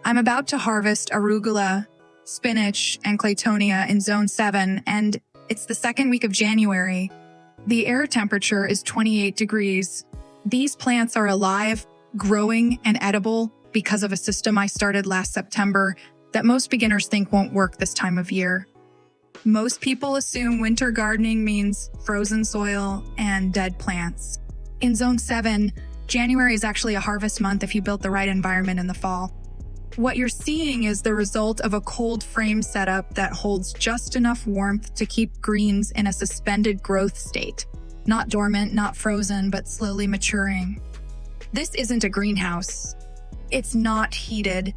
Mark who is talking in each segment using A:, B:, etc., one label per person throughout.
A: I'm about to harvest arugula, spinach, and Claytonia in Zone 7, and it's the second week of January. The air temperature is 28 degrees. These plants are alive, growing, and edible because of a system I started last September that most beginners think won't work this time of year. Most people assume winter gardening means frozen soil and dead plants. In Zone 7, January is actually a harvest month if you built the right environment in the fall. What you're seeing is the result of a cold frame setup that holds just enough warmth to keep greens in a suspended growth state. Not dormant, not frozen, but slowly maturing. This isn't a greenhouse. It's not heated.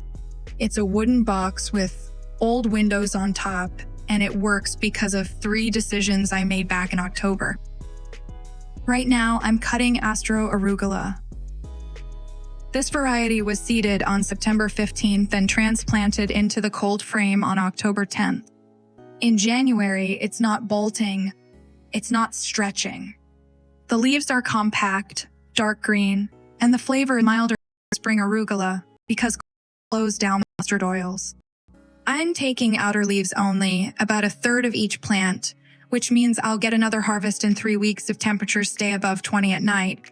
A: It's a wooden box with old windows on top, and it works because of 3 decisions I made back in October. Right now, I'm cutting Astro Arugula. This variety was seeded on September 15th and transplanted into the cold frame on October 10th. In January, it's not bolting, it's not stretching. The leaves are compact, dark green, and the flavor is milder than spring arugula because slows down mustard oils. I'm taking outer leaves only, about a third of each plant, which means I'll get another harvest in 3 weeks if temperatures stay above 20 at night.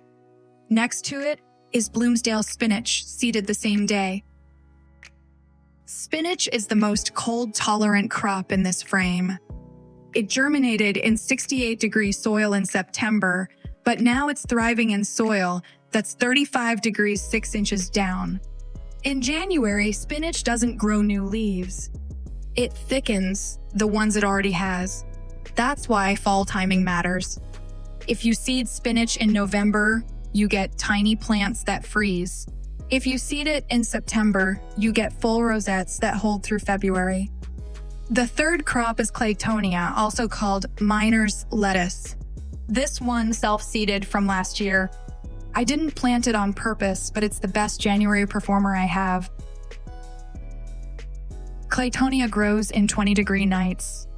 A: Next to it is Bloomsdale Spinach, seeded the same day. Spinach is the most cold-tolerant crop in this frame. It germinated in 68-degree soil in September, but now it's thriving in soil that's 35 degrees 6 inches down. In January, spinach doesn't grow new leaves. It thickens the ones it already has. That's why fall timing matters. If you seed spinach in November, you get tiny plants that freeze. If you seed it in September, you get full rosettes that hold through February. The third crop is Claytonia, also called miner's lettuce. This one self-seeded from last year. I didn't plant it on purpose, but it's the best January performer I have. Claytonia grows in 20-degree nights.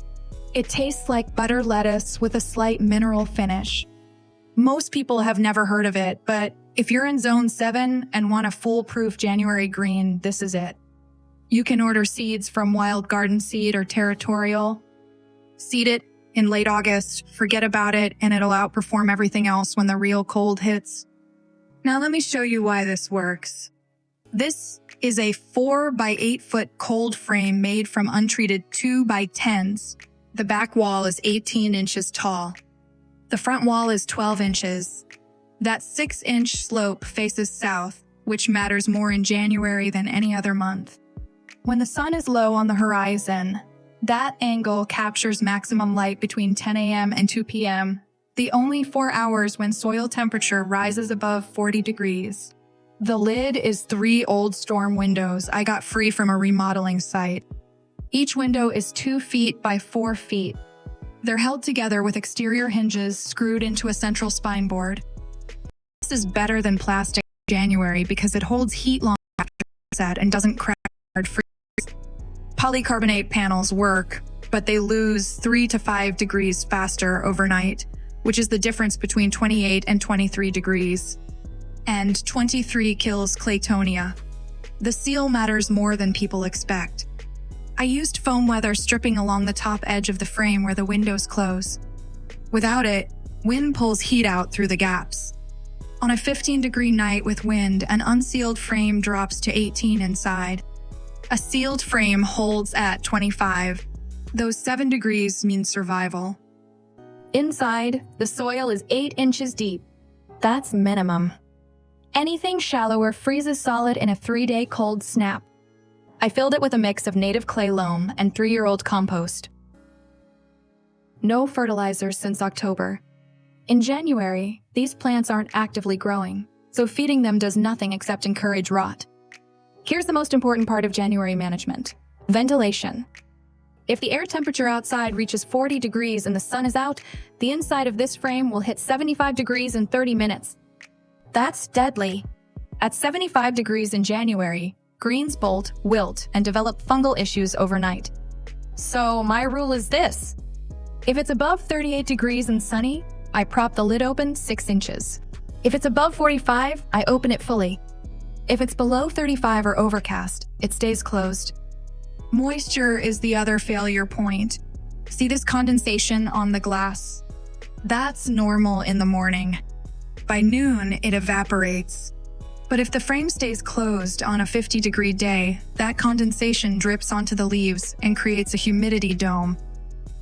A: It tastes like butter lettuce with a slight mineral finish. Most people have never heard of it, but if you're in Zone 7 and want a foolproof January green, this is it. You can order seeds from Wild Garden Seed or Territorial. Seed it in late August, forget about it, and it'll outperform everything else when the real cold hits. Now let me show you why this works. This is a 4 by 8 foot cold frame made from untreated 2 by 10s. The back wall is 18 inches tall. The front wall is 12 inches. That 6-inch slope faces south, which matters more in January than any other month. When the sun is low on the horizon, that angle captures maximum light between 10 a.m. and 2 p.m., the only 4 hours when soil temperature rises above 40 degrees. The lid is 3 old storm windows I got free from a remodeling site. Each window is 2 feet by 4 feet. They're held together with exterior hinges screwed into a central spine board. This is better than plastic in January because it holds heat long after set and doesn't crack or freeze. Polycarbonate panels work, but they lose 3 to 5 degrees faster overnight, which is the difference between 28 and 23 degrees. And 23 kills Claytonia. The seal matters more than people expect. I used foam weather stripping along the top edge of the frame where the windows close. Without it, wind pulls heat out through the gaps. On a 15-degree night with wind, an unsealed frame drops to 18 inside. A sealed frame holds at 25. Those 7 degrees mean survival. Inside, the soil is 8 inches deep. That's minimum. Anything shallower freezes solid in a 3-day cold snap. I filled it with a mix of native clay loam and 3-year-old compost. No fertilizers since October. In January, these plants aren't actively growing, so feeding them does nothing except encourage rot. Here's the most important part of January management: ventilation. If the air temperature outside reaches 40 degrees and the sun is out, the inside of this frame will hit 75 degrees in 30 minutes. That's deadly. At 75 degrees in January, greens bolt, wilt, and develop fungal issues overnight. So my rule is this: if it's above 38 degrees and sunny, I prop the lid open 6 inches. If it's above 45, I open it fully. If it's below 35 or overcast, it stays closed. Moisture is the other failure point. See this condensation on the glass? That's normal in the morning. By noon, it evaporates. But if the frame stays closed on a 50-degree day, that condensation drips onto the leaves and creates a humidity dome.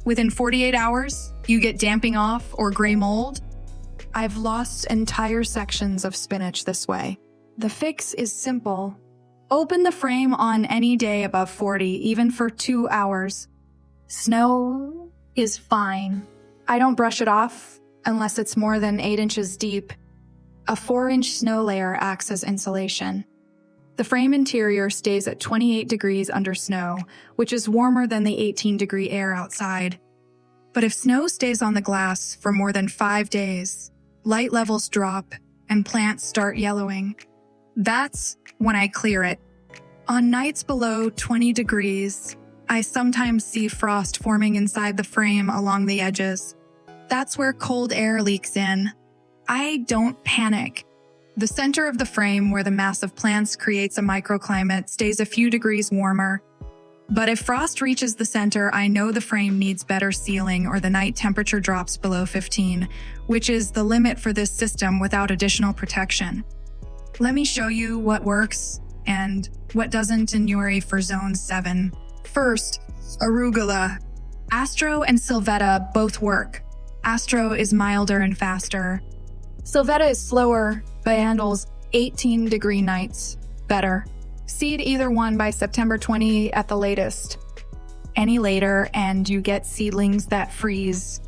A: Within 48 hours, you get damping off or gray mold. I've lost entire sections of spinach this way. The fix is simple. Open the frame on any day above 40, even for 2 hours. Snow is fine. I don't brush it off unless it's more than 8 inches deep. A 4-inch snow layer acts as insulation. The frame interior stays at 28 degrees under snow, which is warmer than the 18-degree air outside. But if snow stays on the glass for more than 5 days, light levels drop and plants start yellowing. That's when I clear it. On nights below 20 degrees, I sometimes see frost forming inside the frame along the edges. That's where cold air leaks in. I don't panic. The center of the frame, where the mass of plants creates a microclimate, stays a few degrees warmer. But if frost reaches the center, I know the frame needs better sealing or the night temperature drops below 15, which is the limit for this system without additional protection. Let me show you what works and what doesn't in Uri for Zone 7. First, Arugula. Astro and Sylvetta both work. Astro is milder and faster. Sylvetta is slower, but handles 18-degree nights better. Seed either one by September 20 at the latest. Any later, and you get seedlings that freeze.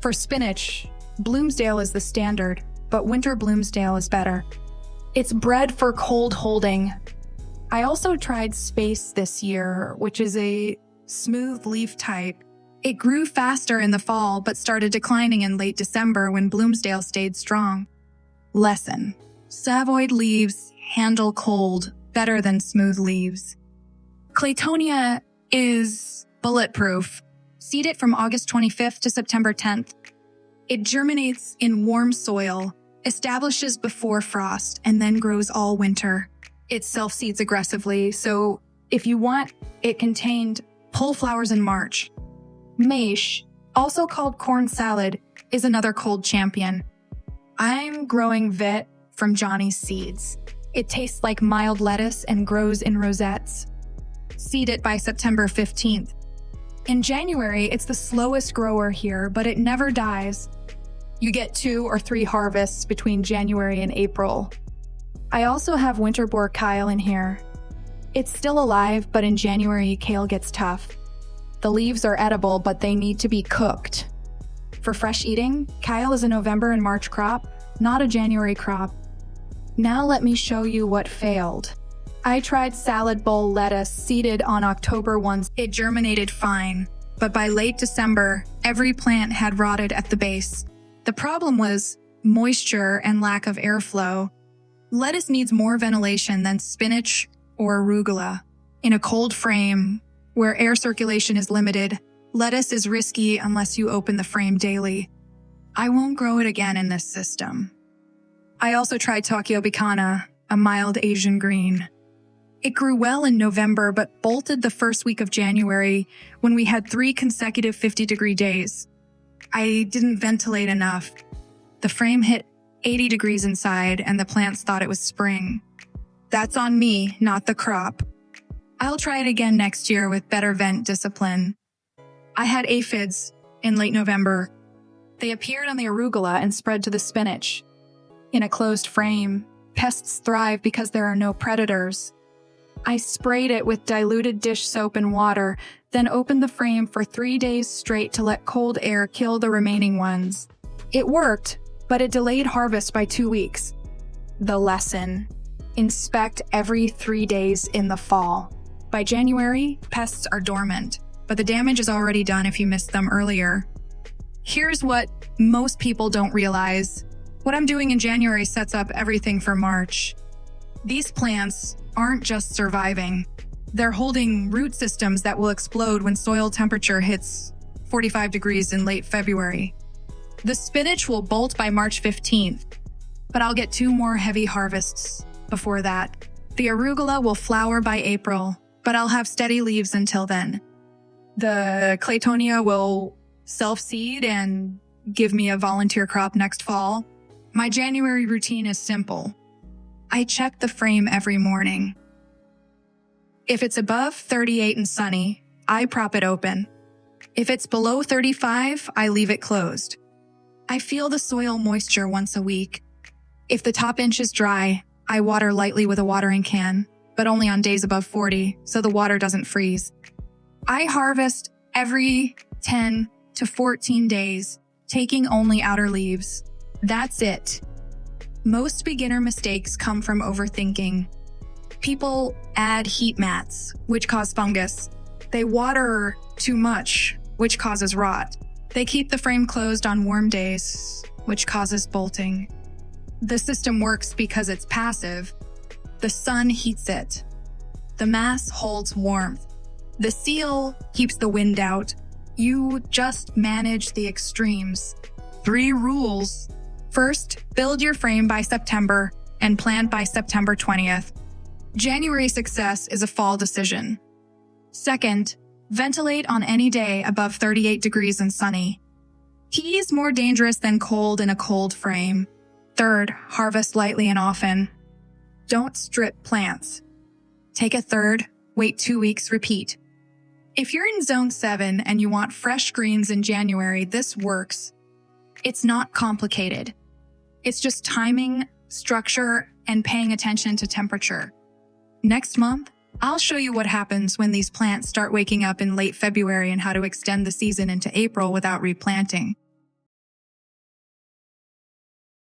A: For spinach, Bloomsdale is the standard, but winter Bloomsdale is better. It's bred for cold holding. I also tried Space this year, which is a smooth leaf type. It grew faster in the fall, but started declining in late December when Bloomsdale stayed strong. Lesson: Savoyed leaves handle cold better than smooth leaves. Claytonia is bulletproof. Seed it from August 25th to September 10th. It germinates in warm soil, establishes before frost, and then grows all winter. It self-seeds aggressively, so if you want it contained, pull flowers in March. Maish, also called corn salad, is another cold champion. I'm growing Vit from Johnny's seeds. It tastes like mild lettuce and grows in rosettes. Seed it by September 15th. In January, it's the slowest grower here, but it never dies. You get 2 or 3 harvests between January and April. I also have winter boar kale in here. It's still alive, but in January, kale gets tough. The leaves are edible, but they need to be cooked. For fresh eating, kale is a November and March crop, not a January crop. Now let me show you what failed. I tried salad bowl lettuce seeded on October 1. It germinated fine, but by late December, every plant had rotted at the base. The problem was moisture and lack of airflow. Lettuce needs more ventilation than spinach or arugula. In a cold frame, where air circulation is limited, lettuce is risky unless you open the frame daily. I won't grow it again in this system. I also tried Tokyo Bikana, a mild Asian green. It grew well in November, but bolted the first week of January when we had 3 consecutive 50-degree days. I didn't ventilate enough. The frame hit 80 degrees inside, and the plants thought it was spring. That's on me, not the crop. I'll try it again next year with better vent discipline. I had aphids in late November. They appeared on the arugula and spread to the spinach. In a closed frame, pests thrive because there are no predators. I sprayed it with diluted dish soap and water, then opened the frame for 3 days straight to let cold air kill the remaining ones. It worked, but it delayed harvest by 2 weeks. The lesson: inspect every 3 days in the fall. By January, pests are dormant, but the damage is already done if you missed them earlier. Here's what most people don't realize. What I'm doing in January sets up everything for March. These plants aren't just surviving. They're holding root systems that will explode when soil temperature hits 45 degrees in late February. The spinach will bolt by March 15th, but I'll get 2 more heavy harvests before that. The arugula will flower by April, but I'll have steady leaves until then. The Claytonia will self-seed and give me a volunteer crop next fall. My January routine is simple. I check the frame every morning. If it's above 38 and sunny, I prop it open. If it's below 35, I leave it closed. I feel the soil moisture once a week. If the top inch is dry, I water lightly with a watering can, but only on days above 40, so the water doesn't freeze. I harvest every 10 to 14 days, taking only outer leaves. That's it. Most beginner mistakes come from overthinking. People add heat mats, which cause fungus. They water too much, which causes rot. They keep the frame closed on warm days, which causes bolting. The system works because it's passive. The sun heats it. The mass holds warmth. The seal keeps the wind out. You just manage the extremes. 3 rules. First, build your frame by September and plant by September 20th. January success is a fall decision. Second, ventilate on any day above 38 degrees and sunny. Heat is more dangerous than cold in a cold frame. Third, harvest lightly and often. Don't strip plants. Take a third, wait 2 weeks, repeat. If you're in Zone 7 and you want fresh greens in January, this works. It's not complicated. It's just timing, structure, and paying attention to temperature. Next month, I'll show you what happens when these plants start waking up in late February and how to extend the season into April without replanting.